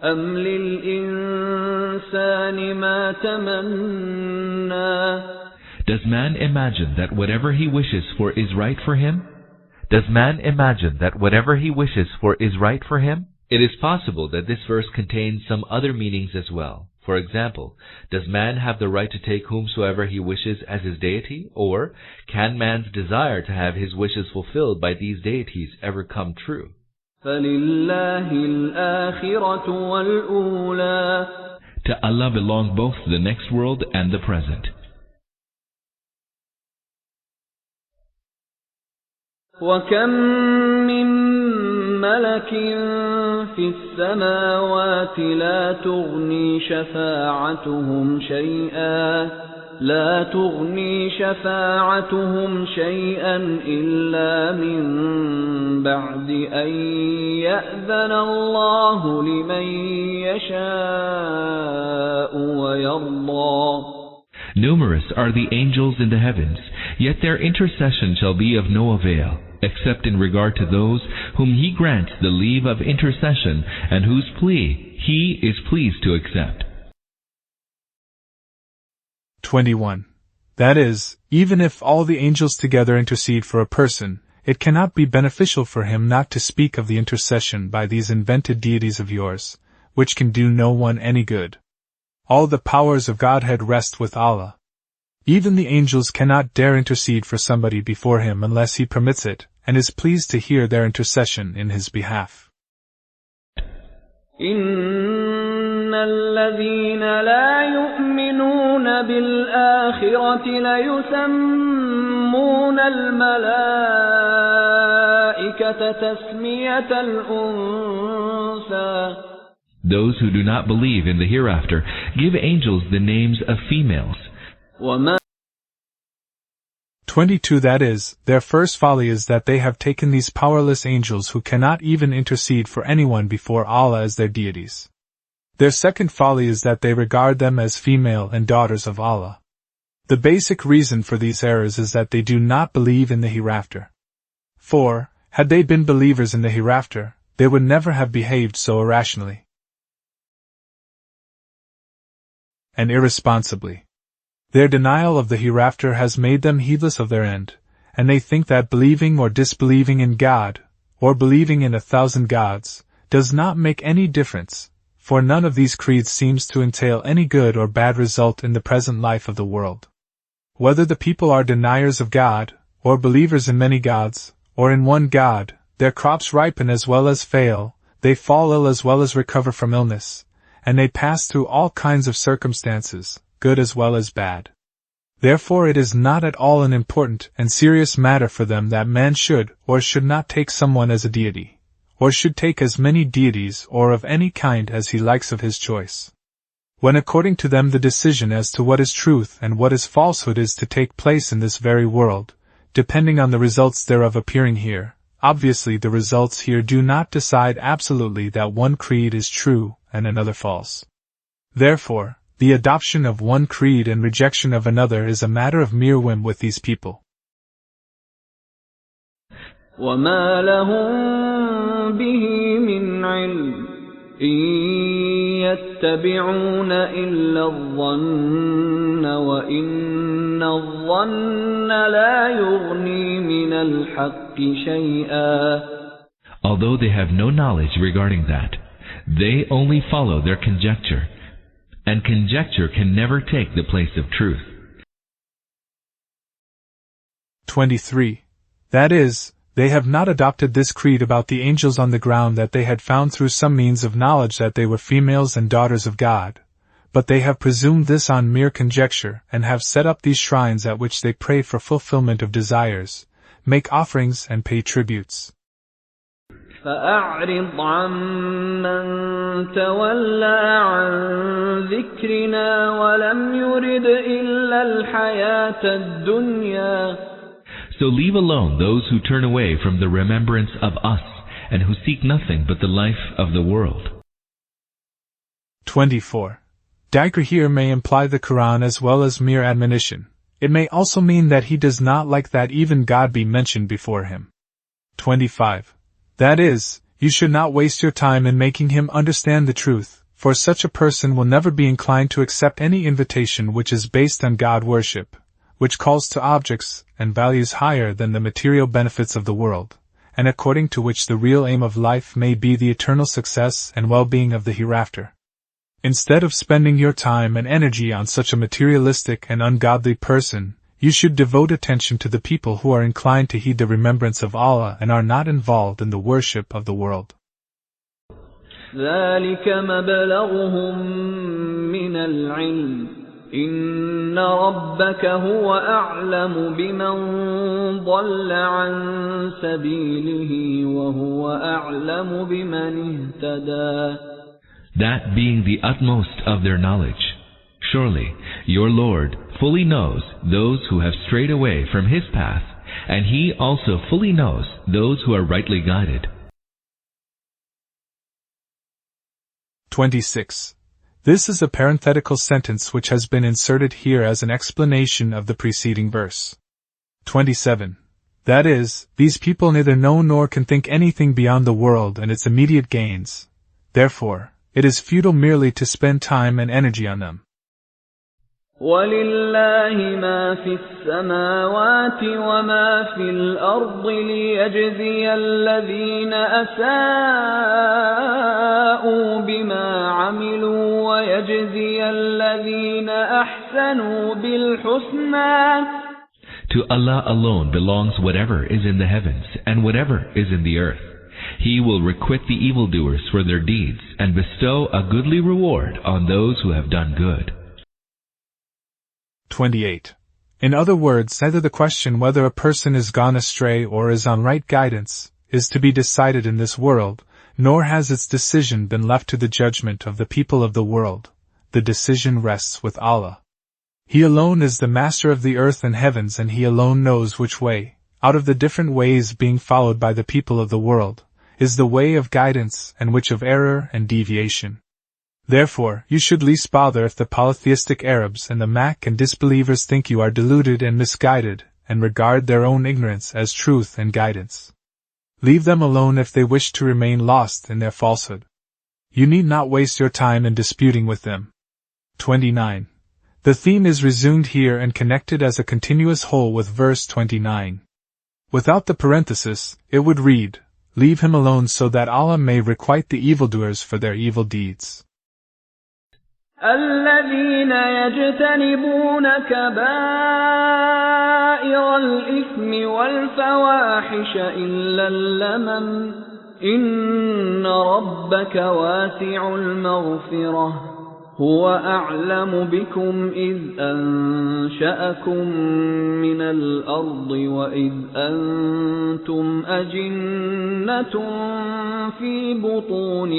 أَمْ لِلْإِنسَانِ مَا تَمَنَّى. Does man imagine that whatever he wishes for is right for him? Does man imagine that whatever he wishes for is right for him? It is possible that this verse contains some other meanings as well. For example, does man have the right to take whomsoever he wishes as his deity? Or, can man's desire to have his wishes fulfilled by these deities ever come true? فَلِلَّهِ الْآخِرَةُ وَالْأُولَى. To Allah belong both the next world and the present. وَكَمْ مِنْ مَلَكٍ فِي السَّمَاوَاتِ لَا تُغْنِي شَفَاعَتُهُمْ شَيْئًا إِلَّا مِنْ بَعْدِ أَنْ يَأْذَنَ اللَّهُ لِمَنْ يَشَاءُ وَيَرْضَى. Numerous are the angels in the heavens, yet their intercession shall be of no avail, except in regard to those whom He grants the leave of intercession and whose plea He is pleased to accept. 21. That is, even if all the angels together intercede for a person, it cannot be beneficial for him not to speak of the intercession by these invented deities of yours, which can do no one any good. All the powers of Godhead rest with Allah. Even the angels cannot dare intercede for somebody before Him unless He permits it, and is pleased to hear their intercession in His behalf. إِنَّ الَّذِينَ لَا يُؤْمِنُونَ بِالْآخِرَةِ لَيُسَمُّونَ الْمَلَائِكَةَ تَسْمِيَةَ الْأُنثَى. Those who do not believe in the hereafter give angels the names of females. 22. That is, their first folly is that they have taken these powerless angels who cannot even intercede for anyone before Allah as their deities. Their second folly is that they regard them as female and daughters of Allah. The basic reason for these errors is that they do not believe in the hereafter. For, had they been believers in the hereafter, they would never have behaved so irrationally and irresponsibly. Their denial of the hereafter has made them heedless of their end, and they think that believing or disbelieving in God, or believing in 1,000 gods, does not make any difference, for none of these creeds seems to entail any good or bad result in the present life of the world. Whether the people are deniers of God, or believers in many gods, or in one God, their crops ripen as well as fail, they fall ill as well as recover from illness, and they pass through all kinds of circumstances, good as well as bad. Therefore it is not at all an important and serious matter for them that man should or should not take someone as a deity, or should take as many deities or of any kind as he likes of his choice. When according to them the decision as to what is truth and what is falsehood is to take place in this very world, depending on the results thereof appearing here, obviously the results here do not decide absolutely that one creed is true and another false. Therefore, the adoption of one creed and rejection of another is a matter of mere whim with these people. وَمَا لَهُم بِهِ مِنْ عِلْمٍ إِن يَتَّبِعُونَ إِلَّا الظَّنَّ وَإِنَّ الظَّنَّ لَا يُغْنِي مِنَ الْحَقِّ شَيْئًا. Although they have no knowledge regarding that, they only follow their conjecture, and conjecture can never take the place of truth. 23. That is, they have not adopted this creed about the angels on the ground that they had found through some means of knowledge that they were females and daughters of God, but they have presumed this on mere conjecture and have set up these shrines at which they pray for fulfillment of desires, make offerings and pay tributes. فَأَعْرِضْ عَمَّنْ تَوَلَّى عَنْ ذِكْرِنَا وَلَمْ يُرِدْ إِلَّا الْحَيَاةَ الدُّنْيَا. So leave alone those who turn away from the remembrance of us and who seek nothing but the life of the world. 24. Dhikr here may imply the Quran as well as mere admonition. It may also mean that he does not like that even God be mentioned before him. 25. That is, You should not waste your time in making him understand the truth, for such a person will never be inclined to accept any invitation which is based on God worship, which calls to objects and values higher than the material benefits of the world, and according to which the real aim of life may be the eternal success and well-being of the hereafter. Instead of spending your time and energy on such a materialistic and ungodly person, you should devote attention to the people who are inclined to heed the remembrance of Allah and are not involved in the worship of the world. ذلك مبلغهم من العلم إن ربك هو أعلم بمن ضل عن سبيله وهو أعلم بمن اهتدى. That being the utmost of their knowledge, surely your Lord fully knows those who have strayed away from His path, and He also fully knows those who are rightly guided. 26. This is a parenthetical sentence which has been inserted here as an explanation of the preceding verse. 27. That is, these people neither know nor can think anything beyond the world and its immediate gains. Therefore, it is futile merely to spend time and energy on them. وَلِلَّهِ مَا فِي السَّمَاوَاتِ وَمَا فِي الْأَرْضِ لِيَجْزِيَ الَّذِينَ أَسَاءُوا بِمَا عَمِلُوا وَيَجْزِيَ الَّذِينَ أَحْسَنُوا بِالْحُسْنَى. To Allah alone belongs whatever is in the heavens and whatever is in the earth. He will requite the evildoers for their deeds and bestow a goodly reward on those who have done good. 28. In other words, neither the question whether a person is gone astray or is on right guidance is to be decided in this world, nor has its decision been left to the judgment of the people of the world. The decision rests with Allah. He alone is the master of the earth and heavens, and He alone knows which way, out of the different ways being followed by the people of the world, is the way of guidance and which of error and deviation. Therefore, you should least bother if the polytheistic Arabs and the Makkan disbelievers think you are deluded and misguided, and regard their own ignorance as truth and guidance. Leave them alone if they wish to remain lost in their falsehood. You need not waste your time in disputing with them. 29. The theme is resumed here and connected as a continuous whole with verse 29. Without the parenthesis, it would read, "Leave him alone so that Allah may requite the evildoers for their evil deeds." الذين يجتنبون كبائر الإثم والفواحش إلا اللمم إن ربك واسع المغفرة هو أعلم بكم إذ أنشأكم من الأرض وإذ أنتم أجنة في بطون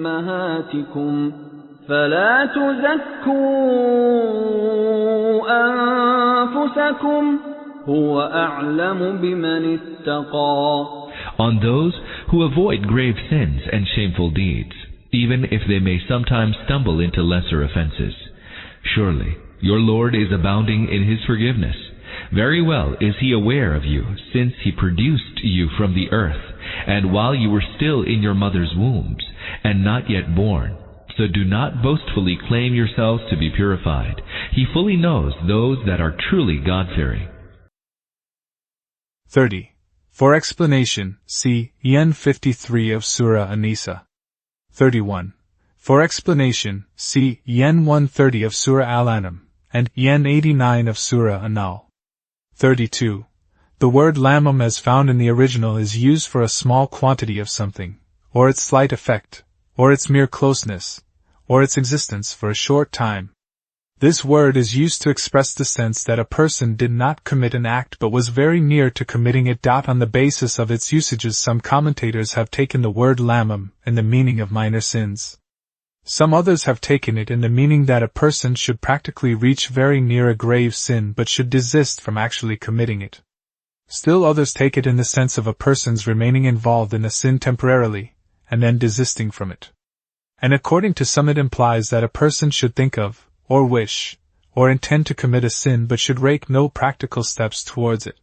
أمهاتكم فلا تزكوا أنفسكم هو أعلم بمن اتقى. On those who avoid grave sins and shameful deeds, even if they may sometimes stumble into lesser offenses, surely your Lord is abounding in His forgiveness. Very well is He aware of you, since He produced you from the earth, and while you were still in your mother's wombs, and not yet born. So do not boastfully claim yourselves to be purified. He fully knows those that are truly God-fearing. 30. For explanation, see Yen 53 of Surah An-Nisa. 31. For explanation, see Yen 130 of Surah Al-An'am, and Yen 89 of Surah An-Nahl. 32. The word lamam as found in the original is used for a small quantity of something, or its slight effect, or its mere closeness, or its existence for a short time. This word is used to express the sense that a person did not commit an act but was very near to committing it. On the basis of its usages, some commentators have taken the word lamam in the meaning of minor sins. Some others have taken it in the meaning that a person should practically reach very near a grave sin but should desist from actually committing it. Still others take it in the sense of a person's remaining involved in a sin temporarily, and then desisting from it. And according to some it implies that a person should think of, or wish, or intend to commit a sin but should take no practical steps towards it.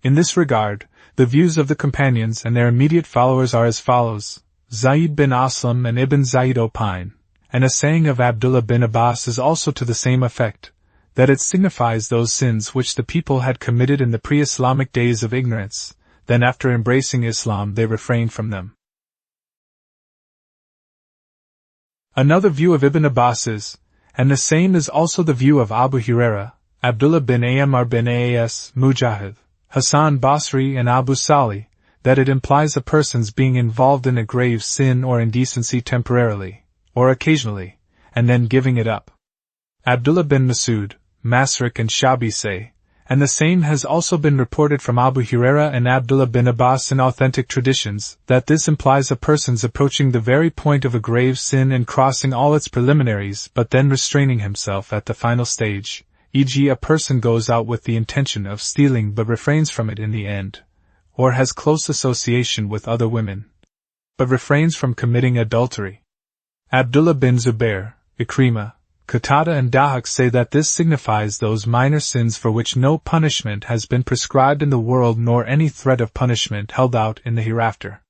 In this regard, The views of the companions and their immediate followers are as follows. Zayd bin Aslam and Ibn Zayd opine, and a saying of Abdullah bin Abbas is also to the same effect, that it signifies those sins which the people had committed in the pre-Islamic days of ignorance, then after embracing Islam they refrained from them. Another view of Ibn Abbas is, and the same is also the view of Abu Huraira, Abdullah bin Amr bin As, Mujahid, Hassan Basri and Abu Salih, that it implies a person's being involved in a grave sin or indecency temporarily, or occasionally, and then giving it up. Abdullah bin Masud, Masrik and Shabi say, and the same has also been reported from Abu Huraira and Abdullah bin Abbas in authentic traditions, that this implies a person's approaching the very point of a grave sin and crossing all its preliminaries but then restraining himself at the final stage, e.g. a person goes out with the intention of stealing but refrains from it in the end, or has close association with other women, but refrains from committing adultery. Abdullah bin Zubair, Ikrimah, Qatada and Dahak say that this signifies those minor sins for which no punishment has been prescribed in the world nor any threat of punishment held out in the hereafter.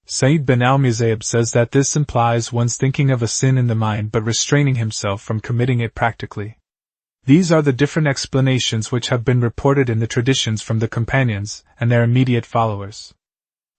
Sayyid bin al-Musayyib says that this implies one's thinking of a sin in the mind but restraining himself from committing it practically. These are the different explanations which have been reported in the traditions from the companions and their immediate followers.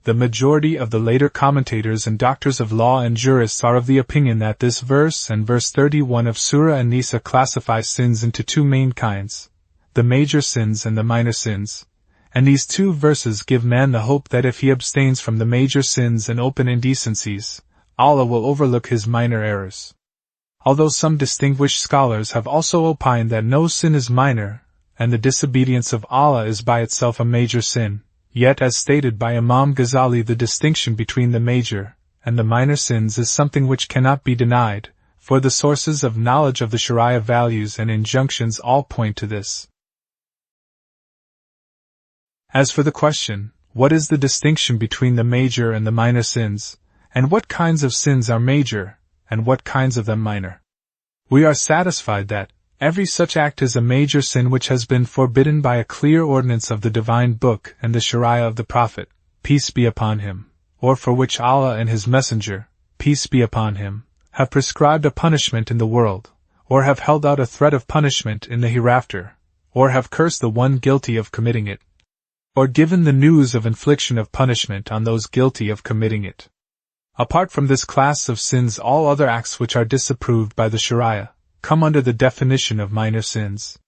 The majority of the later commentators and doctors of law and jurists are of the opinion that this verse and verse 31 of Surah An-Nisa classify sins into two main kinds, the major sins and the minor sins, and these two verses give man the hope that if he abstains from the major sins and open indecencies, Allah will overlook his minor errors. Although some distinguished scholars have also opined that no sin is minor, and the disobedience of Allah is by itself a major sin, yet as stated by Imam Ghazali, the distinction between the major and the minor sins is something which cannot be denied, for the sources of knowledge of the Sharia values and injunctions all point to this. As for the question, what is the distinction between the major and the minor sins, and what kinds of sins are major, and what kinds of them minor? We are satisfied that every such act is a major sin which has been forbidden by a clear ordinance of the Divine Book and the Sharia of the Prophet, peace be upon him, or for which Allah and His Messenger, peace be upon him, have prescribed a punishment in the world, or have held out a threat of punishment in the hereafter, or have cursed the one guilty of committing it, or given the news of infliction of punishment on those guilty of committing it. Apart from this class of sins, all other acts which are disapproved by the Sharia come under the definition of minor sins.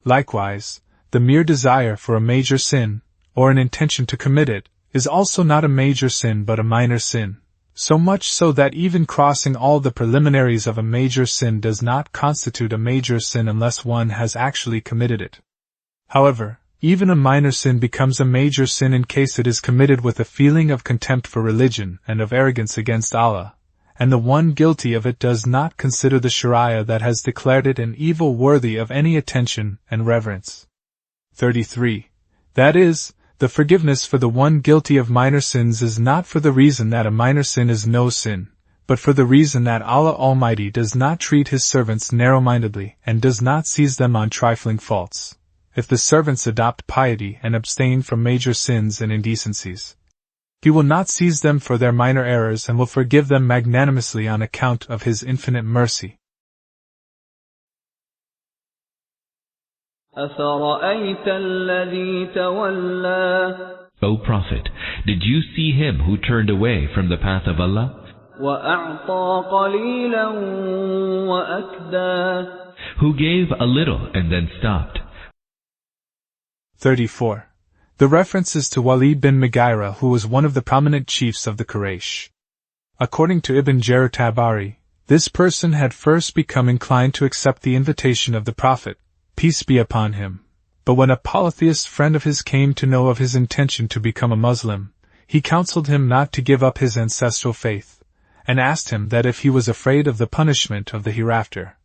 Likewise, the mere desire for a major sin, or an intention to commit it, is also not a major sin but a minor sin, so much so that even crossing all the preliminaries of a major sin does not constitute a major sin unless one has actually committed it. However, even a minor sin becomes a major sin in case it is committed with a feeling of contempt for religion and of arrogance against Allah, and the one guilty of it does not consider the Sharia that has declared it an evil worthy of any attention and reverence. 33. That is, the forgiveness for the one guilty of minor sins is not for the reason that a minor sin is no sin, but for the reason that Allah Almighty does not treat His servants narrow-mindedly and does not seize them on trifling faults. If the servants adopt piety and abstain from major sins and indecencies, He will not seize them for their minor errors and will forgive them magnanimously on account of His infinite mercy. أَفَرَأَيْتَ الَّذِي تَوَلَّى O Prophet, did you see him who turned away from the path of Allah? وَأَعْطَى قَلِيلًا وَأَكْدَى Who gave a little and then stopped? 34. The reference is to Walid bin Mughira, who was one of the prominent chiefs of the Quraysh. According to Ibn Jarir Tabari, this person had first become inclined to accept the invitation of the Prophet, peace be upon him, but when a polytheist friend of his came to know of his intention to become a Muslim, he counseled him not to give up his ancestral faith, and asked him that if he was afraid of the punishment of the hereafter,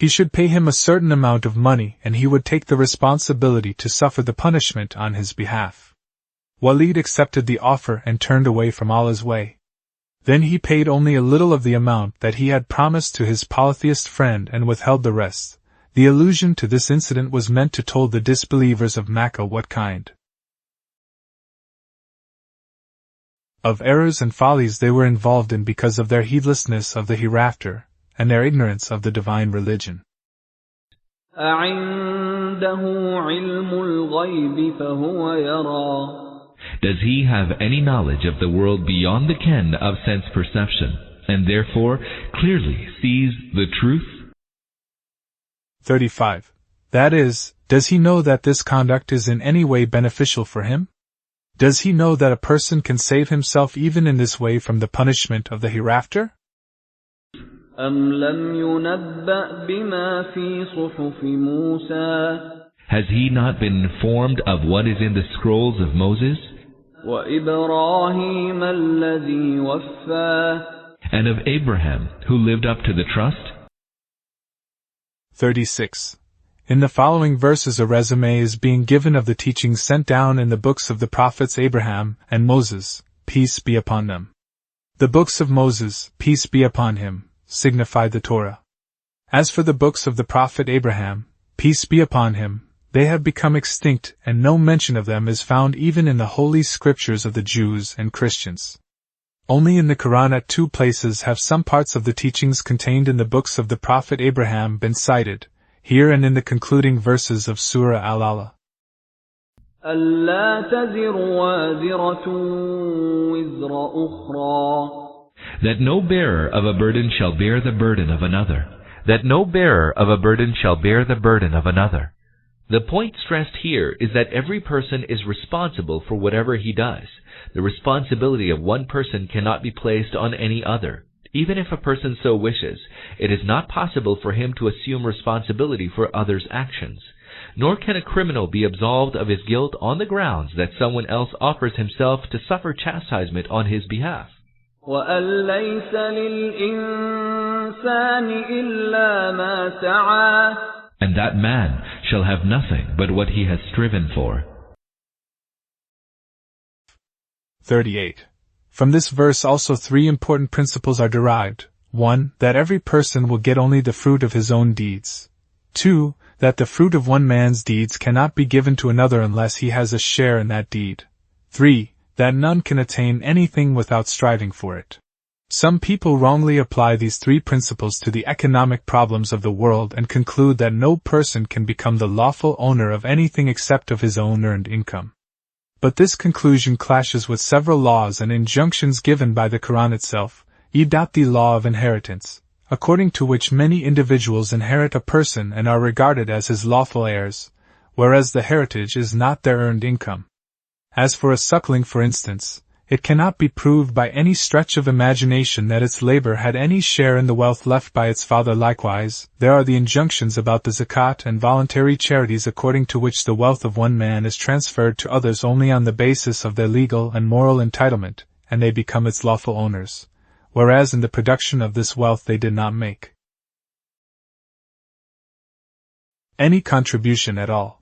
he should pay him a certain amount of money and he would take the responsibility to suffer the punishment on his behalf. Walid accepted the offer and turned away from Allah's way. Then he paid only a little of the amount that he had promised to his polytheist friend and withheld the rest. The allusion to this incident was meant to told the disbelievers of Makkah what kind of errors and follies they were involved in because of their heedlessness of the hereafter, and their ignorance of the divine religion. أعنده علم الغيب فهو يرى. Does he have any knowledge of the world beyond the ken of sense perception, and therefore clearly sees the truth? 35. That is, does he know that this conduct is in any way beneficial for him? Does he know that a person can save himself even in this way from the punishment of the hereafter? أم لم ينبأ بما في صحف موسى. Has he not been informed of what is in the scrolls of Moses? وإبراهيم الذي وفى. And of Abraham, who lived up to the trust? 36. In the following verses a resume is being given of the teachings sent down in the books of the prophets Abraham and Moses, peace be upon them. The books of Moses, peace be upon him, signify the Torah. As for the books of the prophet Abraham, peace be upon him, they have become extinct and no mention of them is found even in the holy scriptures of the Jews and Christians. Only in the Quran at 2 places have some parts of the teachings contained in the books of the prophet Abraham been cited, here and in the concluding verses of Surah Al-Alaq. ألا تزر وازرة وزر أخرى. That no bearer of a burden shall bear the burden of another. That no bearer of a burden shall bear the burden of another. The point stressed here is that every person is responsible for whatever he does. The responsibility of one person cannot be placed on any other. Even if a person so wishes, it is not possible for him to assume responsibility for others' actions. Nor can a criminal be absolved of his guilt on the grounds that someone else offers himself to suffer chastisement on his behalf. وَأَن لَّيْسَ لِلْإِنسَانِ إِلَّا مَا سَعَىٰ. And that man shall have nothing but what he has striven for. 38. From this verse also 3 important principles are derived. 1. That every person will get only the fruit of his own deeds. 2. That the fruit of one man's deeds cannot be given to another unless he has a share in that deed. 3. That none can attain anything without striving for it. Some people wrongly apply these 3 principles to the economic problems of the world and conclude that no person can become the lawful owner of anything except of his own earned income. But this conclusion clashes with several laws and injunctions given by the Quran itself, the law of inheritance, according to which many individuals inherit a person and are regarded as his lawful heirs, whereas the heritage is not their earned income. As for a suckling, for instance, it cannot be proved by any stretch of imagination that its labor had any share in the wealth left by its father. Likewise, there are the injunctions about the zakat and voluntary charities according to which the wealth of one man is transferred to others only on the basis of their legal and moral entitlement, and they become its lawful owners, whereas in the production of this wealth they did not make any contribution at all.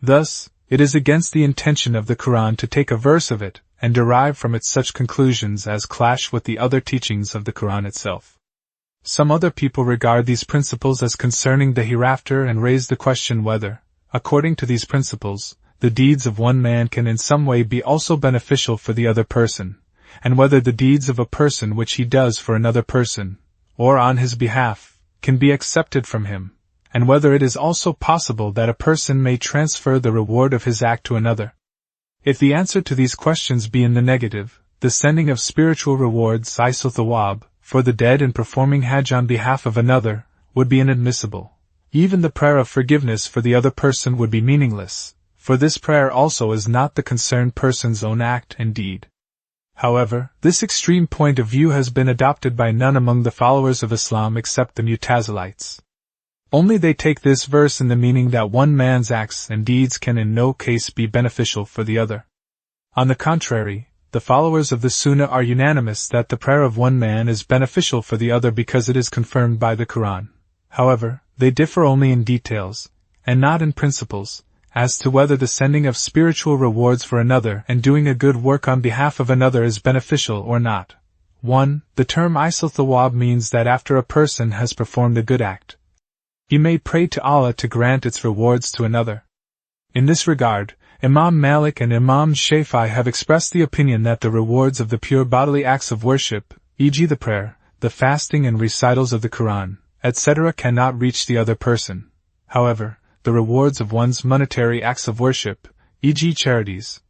Thus, it is against the intention of the Quran to take a verse of it and derive from it such conclusions as clash with the other teachings of the Quran itself. Some other people regard these principles as concerning the hereafter and raise the question whether, according to these principles, the deeds of one man can in some way be also beneficial for the other person, and whether the deeds of a person which he does for another person, or on his behalf, can be accepted from him, and whether it is also possible that a person may transfer the reward of his act to another. If the answer to these questions be in the negative, the sending of spiritual rewards thawab, for the dead and performing hajj on behalf of another, would be inadmissible. Even the prayer of forgiveness for the other person would be meaningless, for this prayer also is not the concerned person's own act and deed. However, this extreme point of view has been adopted by none among the followers of Islam except the Mu'tazilites. Only they take this verse in the meaning that one man's acts and deeds can in no case be beneficial for the other. On the contrary, the followers of the Sunnah are unanimous that the prayer of one man is beneficial for the other because it is confirmed by the Quran. However, they differ only in details, and not in principles, as to whether the sending of spiritual rewards for another and doing a good work on behalf of another is beneficial or not. 1. The term thawab means that after a person has performed a good act, he may pray to Allah to grant its rewards to another. In this regard, Imam Malik and Imam Shafi'i have expressed the opinion that the rewards of the pure bodily acts of worship, e.g. the prayer, the fasting and recitals of the Quran, etc. cannot reach the other person. However, the rewards of one's monetary acts of worship, e.g. charities,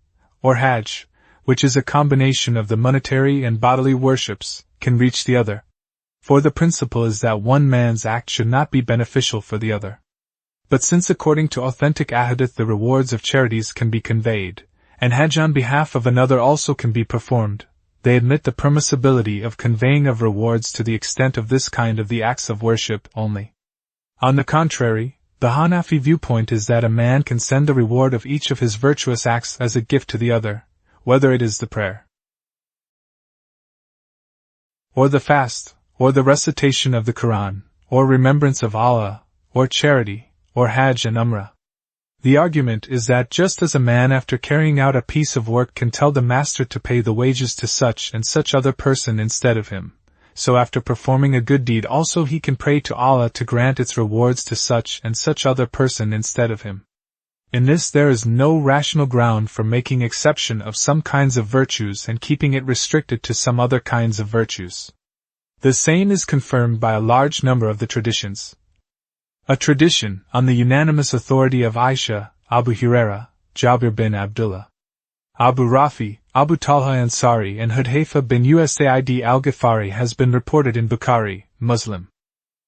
or Hajj, which is a combination of the monetary and bodily worships, can reach the other. For the principle is that one man's act should not be beneficial for the other. But since according to authentic ahadith the rewards of charities can be conveyed, and Hajj on behalf of another also can be performed, they admit the permissibility of conveying of rewards to the extent of this kind of the acts of worship only. On the contrary, the Hanafi viewpoint is that a man can send the reward of each of his virtuous acts as a gift to the other, whether it is the prayer, or the fast, or the recitation of the Quran, or remembrance of Allah, or charity, or Hajj and Umrah. The argument is that just as a man after carrying out a piece of work can tell the master to pay the wages to such and such other person instead of him, so after performing a good deed also he can pray to Allah to grant its rewards to such and such other person instead of him. In this there is no rational ground for making exception of some kinds of virtues and keeping it restricted to some other kinds of virtues. The same is confirmed by a large number of the traditions. A tradition, on the unanimous authority of Aisha, Abu Huraira, Jabir bin Abdullah, Abu Rafi, Abu Talha Ansari and Hudhayfa bin Usaid al-Ghifari has been reported in Bukhari, Muslim,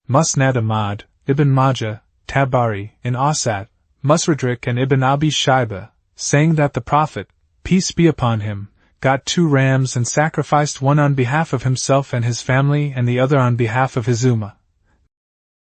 Musnad Ahmad, Ibn Majah, Tabari, in Asat, Musradrik and Ibn Abi Shayba, saying that the Prophet, peace be upon him, got 2 rams and sacrificed one on behalf of himself and his family and the other on behalf of his ummah.